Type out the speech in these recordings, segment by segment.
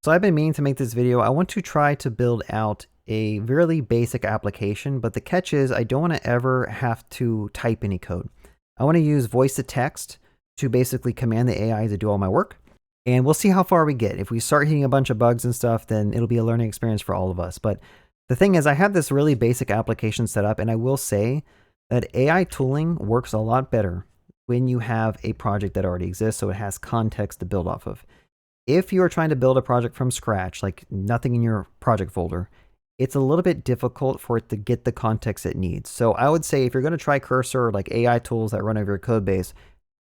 So I've been meaning to make this video. I want to try to build out a really basic application, but the catch is I don't want to ever have to type any code. I want to use voice to text to basically command the AI to do all my work. And we'll see how far we get. If we start hitting a bunch of bugs and stuff, then it'll be a learning experience for all of us. But the thing is, I have this really basic application set up, and I will say that AI tooling works a lot better when you have a project that already exists, so it has context to build off of. If you are trying to build a project from scratch, like nothing in your project folder, it's a little bit difficult for it to get the context it needs. So I would say if you're going to try Cursor or like AI tools that run over your code base,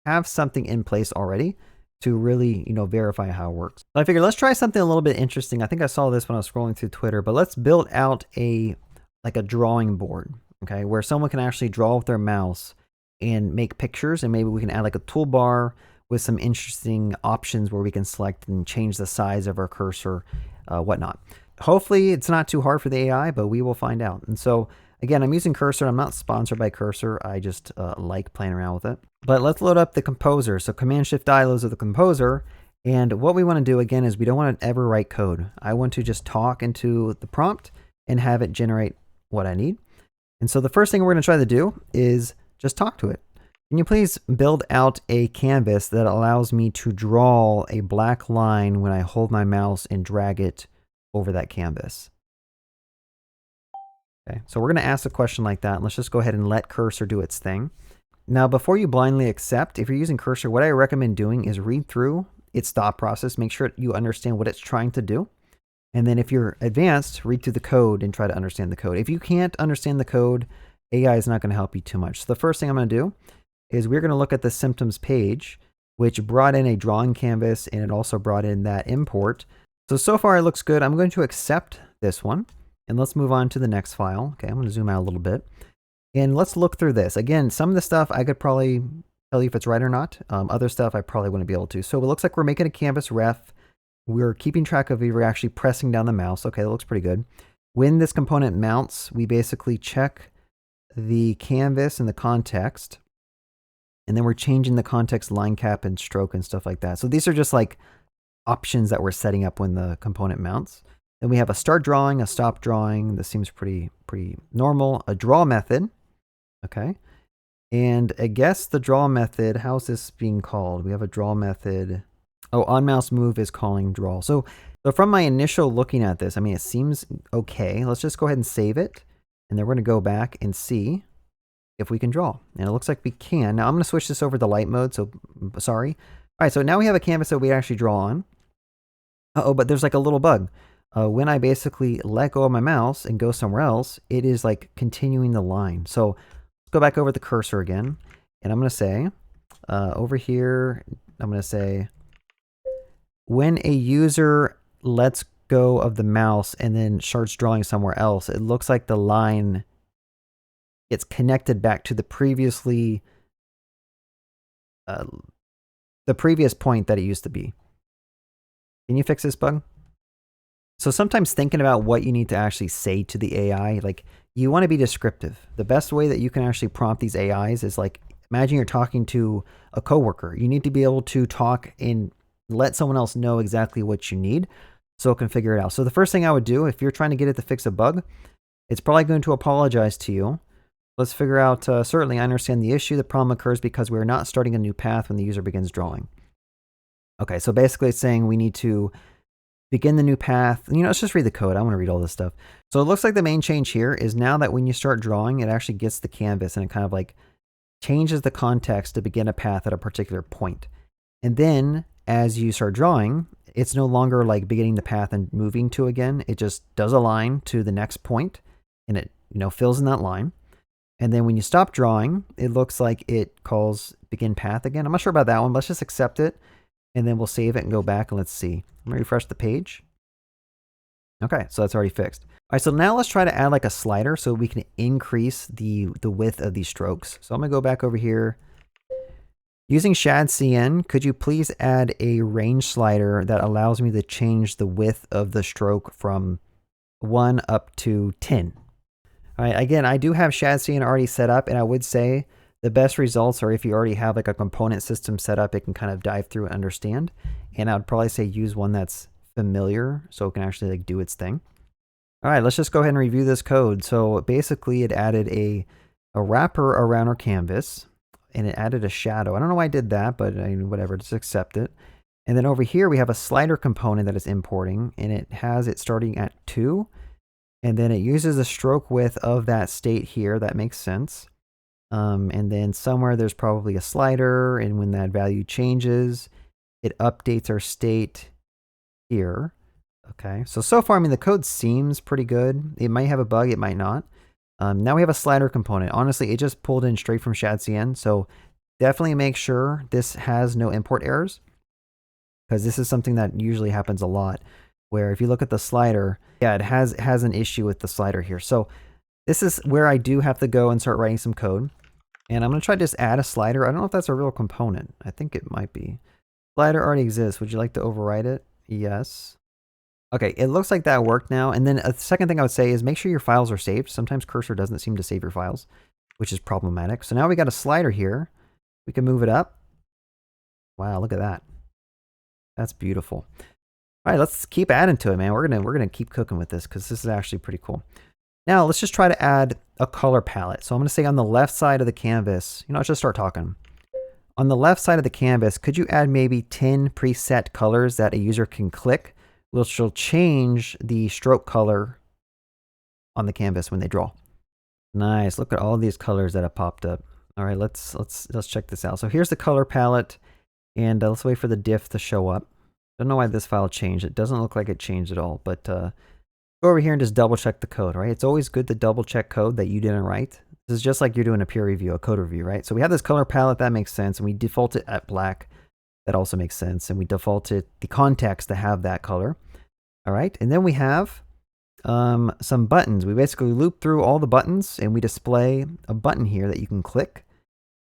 have something in place already to really, verify how it works. So I figured let's try something a little bit interesting. I think I saw this when I was scrolling through Twitter, but let's build out a drawing board, okay, where someone can actually draw with their mouse and make pictures, and maybe we can add like a toolbar with some interesting options where we can select and change the size of our cursor, whatnot. Hopefully it's not too hard for the AI, but we will find out. And so again, I'm using Cursor. I'm not sponsored by Cursor. I just like playing around with it. But let's load up the composer. So Command-Shift-I loads up the composer. And what we want to do again is we don't want to ever write code. I want to just talk into the prompt and have it generate what I need. And so the first thing we're going to try to do is just talk to it. Can you please build out a canvas that allows me to draw a black line when I hold my mouse and drag it over that canvas? Okay, so we're going to ask a question like that. Let's just go ahead and let Cursor do its thing. Now, before you blindly accept, if you're using Cursor, what I recommend doing is read through its thought process, make sure you understand what it's trying to do. And then if you're advanced, read through the code and try to understand the code. If you can't understand the code, AI is not going to help you too much. So the first thing I'm going to do is we're going to look at the symptoms page, which brought in a drawing canvas, and it also brought in that import. So far it looks good. I'm going to accept this one, and let's move on to the next file. Okay, I'm going to zoom out a little bit, and let's look through this. Again, some of the stuff I could probably tell you if it's right or not. Other stuff I probably wouldn't be able to. So it looks like we're making a canvas ref. We're keeping track of if we're actually pressing down the mouse. Okay, that looks pretty good. When this component mounts, we basically check the canvas and the context, and then we're changing the context line cap and stroke and stuff like that. So these are just like options that we're setting up when the component mounts. Then we have a start drawing, a stop drawing. This seems pretty normal. A draw method, okay. And I guess the draw method, how's this being called? We have a draw method. Oh, on mouse move is calling draw. So from my initial looking at this, I mean, it seems okay. Let's just go ahead and save it. And then we're going to go back and see if we can draw. And it looks like we can. Now I'm going to switch this over to light mode. So sorry. All right. So now we have a canvas that we actually draw on. Uh-oh, but there's like a little bug. When I basically let go of my mouse and go somewhere else, it is like continuing the line. So let's go back over the cursor again. And I'm going to say, over here, I'm going to say, when a user lets go of the mouse and then starts drawing somewhere else, it looks like the line gets connected back to the previous point that it used to be. Can you fix this bug? So sometimes thinking about what you need to actually say to the AI, like you want to be descriptive. The best way that you can actually prompt these AIs is like, imagine you're talking to a coworker. You need to be able to talk and let someone else know exactly what you need so it can figure it out. So the first thing I would do, if you're trying to get it to fix a bug, it's probably going to apologize to you. Let's figure out, certainly I understand the issue. The problem occurs because we're not starting a new path when the user begins drawing. Okay, so basically it's saying we need to begin the new path. Let's just read the code. I want to read all this stuff. So it looks like the main change here is now that when you start drawing, it actually gets the canvas and it kind of like changes the context to begin a path at a particular point. And then as you start drawing, it's no longer like beginning the path and moving to again. It just does a line to the next point and it, fills in that line. And then when you stop drawing, it looks like it calls begin path again. I'm not sure about that one. Let's just accept it. And then we'll save it and go back and let's see. I'm going to refresh the page. Okay, so that's already fixed. All right, so now let's try to add like a slider so we can increase the width of these strokes. So I'm going to go back over here. Using ShadCN, could you please add a range slider that allows me to change the width of the stroke from 1 up to 10? All right, again, I do have ShadCN already set up, and I would say the best results are if you already have like a component system set up, it can kind of dive through and understand. And I would probably say use one that's familiar so it can actually like do its thing. All right, let's just go ahead and review this code. So basically it added a wrapper around our canvas and it added a shadow. I don't know why I did that, but I mean, whatever, just accept it. And then over here we have a slider component that it's importing and it has it starting at 2. And then it uses the stroke width of that state here. That makes sense. And then somewhere there's probably a slider, and when that value changes, it updates our state here. Okay, so far, I mean, the code seems pretty good. It might have a bug, it might not. Now we have a slider component. Honestly, it just pulled in straight from Shadcn, so definitely make sure this has no import errors, because this is something that usually happens a lot, where if you look at the slider, yeah, it has an issue with the slider here. So this is where I do have to go and start writing some code. And I'm going to try to just add a slider. I don't know if that's a real component. I think it might be. Slider already exists. Would you like to overwrite it? Yes. Okay, it looks like that worked now. And then a second thing I would say is make sure your files are saved. Sometimes Cursor doesn't seem to save your files, which is problematic. So now we got a slider here. We can move it up. Wow, look at that. That's beautiful. All right, let's keep adding to it, man. We're gonna keep cooking with this because this is actually pretty cool. Now let's just try to add a color palette. So I'm gonna say on the left side of the canvas, let's just start talking. On the left side of the canvas, could you add maybe 10 preset colors that a user can click, which will change the stroke color on the canvas when they draw? Nice. Look at all these colors that have popped up. All right, let's check this out. So here's the color palette, and let's wait for the diff to show up. Don't know why this file changed. It doesn't look like it changed at all, but go over here and just double check the code, right? It's always good to double check code that you didn't write. This is just like you're doing a peer review, a code review, right? So we have this color palette, that makes sense, and we default it at black. That also makes sense, and we defaulted the context to have that color. All right, and then we have some buttons. We basically loop through all the buttons, and we display a button here that you can click,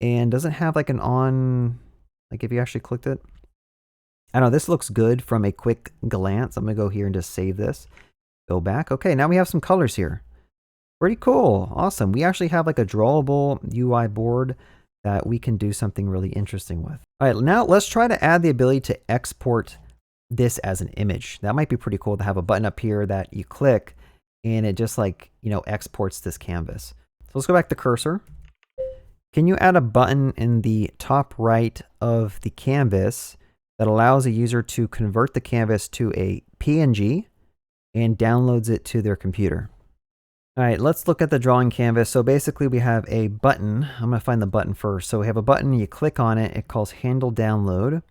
and doesn't have like an on, like if you actually clicked it. I don't know, this looks good from a quick glance. I'm gonna go here and just save this. Go back. Okay, now we have some colors here. Pretty cool. Awesome. We actually have like a drawable UI board that we can do something really interesting with. All right, now let's try to add the ability to export this as an image. That might be pretty cool to have a button up here that you click and it just like, exports this canvas. So let's go back to cursor. Can you add a button in the top right of the canvas that allows a user to convert the canvas to a PNG and downloads it to their computer? All right, let's look at the drawing canvas. So basically we have a button. I'm going to find the button first. So we have a button, you click on it, it calls handle download,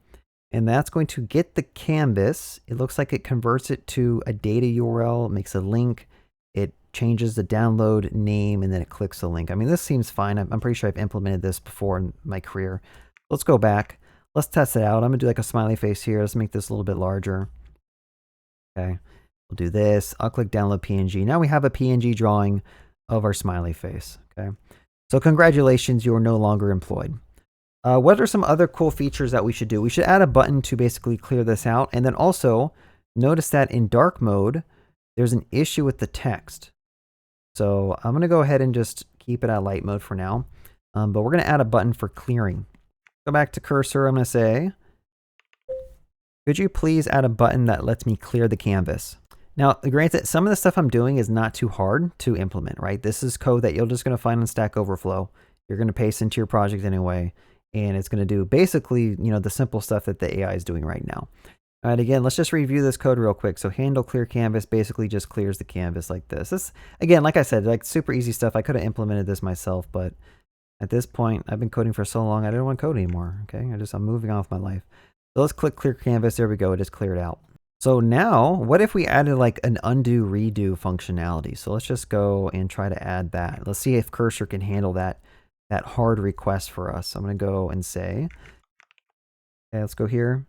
and that's going to get the canvas. It looks like it converts it to a data URL, makes a link, it changes the download name, and then it clicks the link. I mean, this seems fine. I'm pretty sure I've implemented this before in my career. Let's go back. Let's test it out. I'm going to do like a smiley face here. Let's make this a little bit larger. Okay. We'll do this. I'll click download PNG. Now we have a PNG drawing of our smiley face. Okay. So congratulations, you are no longer employed. What are some other cool features that we should do? We should add a button to basically clear this out. And then also notice that in dark mode, there's an issue with the text. So I'm going to go ahead and just keep it at light mode for now. But we're going to add a button for clearing. Go back to cursor. I'm going to say, could you please add a button that lets me clear the canvas? Now, granted, some of the stuff I'm doing is not too hard to implement, right? This is code that you're just going to find on Stack Overflow. You're going to paste into your project anyway, and it's going to do basically, the simple stuff that the AI is doing right now. All right, again, let's just review this code real quick. So handle clear canvas basically just clears the canvas like this. This, again, like I said, like super easy stuff. I could have implemented this myself, but at this point, I've been coding for so long, I don't want to code anymore. Okay, I'm moving on with my life. So let's click clear canvas. There we go. It is cleared out. So now, what if we added like an undo redo functionality? So let's just go and try to add that. Let's see if Cursor can handle that hard request for us. I'm going to go and say, okay, let's go here.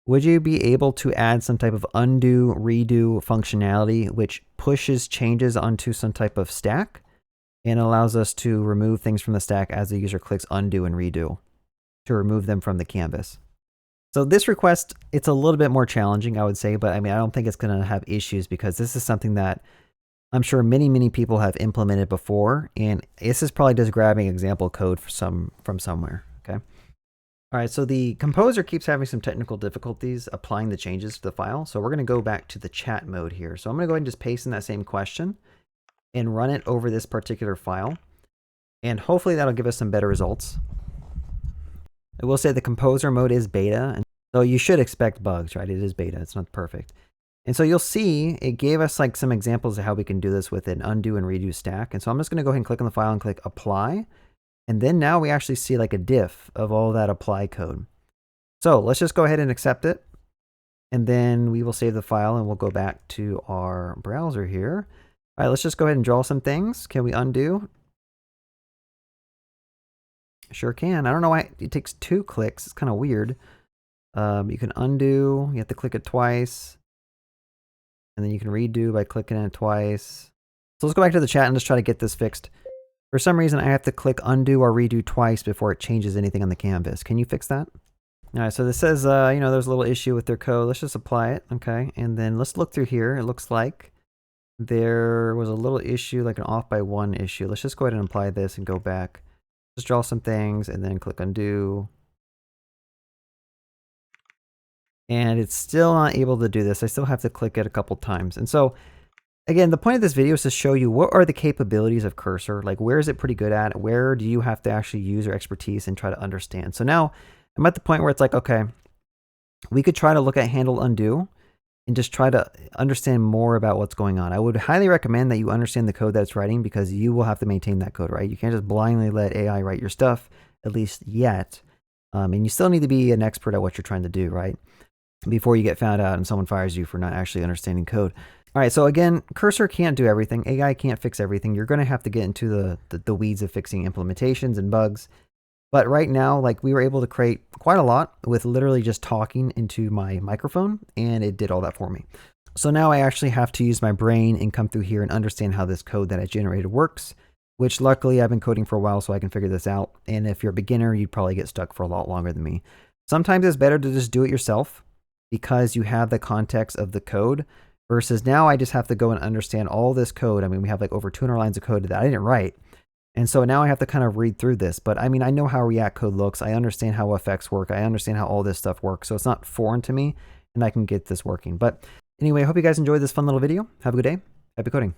Would you be able to add some type of undo redo functionality which pushes changes onto some type of stack and allows us to remove things from the stack as the user clicks undo and redo to remove them from the canvas? So this request, it's a little bit more challenging, I would say, but I mean, I don't think it's going to have issues because this is something that I'm sure many people have implemented before, and this is probably just grabbing example code from somewhere. Okay. All right, so the composer keeps having some technical difficulties applying the changes to the file. So we're going to go back to the chat mode here. So I'm going to go ahead and just paste in that same question and run it over this particular file. And hopefully that'll give us some better results. I will say the composer mode is beta, and so you should expect bugs, right? It is beta, it's not perfect. And so you'll see it gave us like some examples of how we can do this with an undo and redo stack. And so I'm just going to go ahead and click on the file and click apply. And then now we actually see like a diff of all that apply code. So let's just go ahead and accept it. And then we will save the file and we'll go back to our browser here. All right, let's just go ahead and draw some things. Can we undo? Sure can. I don't know why it takes 2 clicks. It's kind of weird. You can undo. You have to click it twice. And then you can redo by clicking it twice. So let's go back to the chat and just try to get this fixed. For some reason, I have to click undo or redo twice before it changes anything on the canvas. Can you fix that? All right, so this says, you know, there's a little issue with their code. Let's just apply it, okay? And then let's look through here. It looks like there was a little issue, like an off by 1 issue. Let's just go ahead and apply this and go back. Just draw some things and then click undo. And it's still not able to do this. I still have to click it a couple times. And so again, the point of this video is to show you what are the capabilities of Cursor, like where is it pretty good at, where do you have to actually use your expertise and try to understand. So now I'm at the point where it's like, okay, we could try to look at handle undo and just try to understand more about what's going on. I would highly recommend that you understand the code that it's writing because you will have to maintain that code, right? You can't just blindly let AI write your stuff, at least yet. And you still need to be an expert at what you're trying to do, right? Before you get found out and someone fires you for not actually understanding code. All right, so again, Cursor can't do everything. AI can't fix everything. You're going to have to get into the weeds of fixing implementations and bugs. But right now, like we were able to create quite a lot with literally just talking into my microphone, and it did all that for me. So now I actually have to use my brain and come through here and understand how this code that I generated works, which luckily I've been coding for a while so I can figure this out. And if you're a beginner, you'd probably get stuck for a lot longer than me. Sometimes it's better to just do it yourself because you have the context of the code. Versus now I just have to go and understand all this code. I mean, we have like over 200 lines of code that I didn't write. And so now I have to kind of read through this. But I mean, I know how React code looks. I understand how effects work. I understand how all this stuff works. So it's not foreign to me and I can get this working. But anyway, I hope you guys enjoyed this fun little video. Have a good day. Happy coding.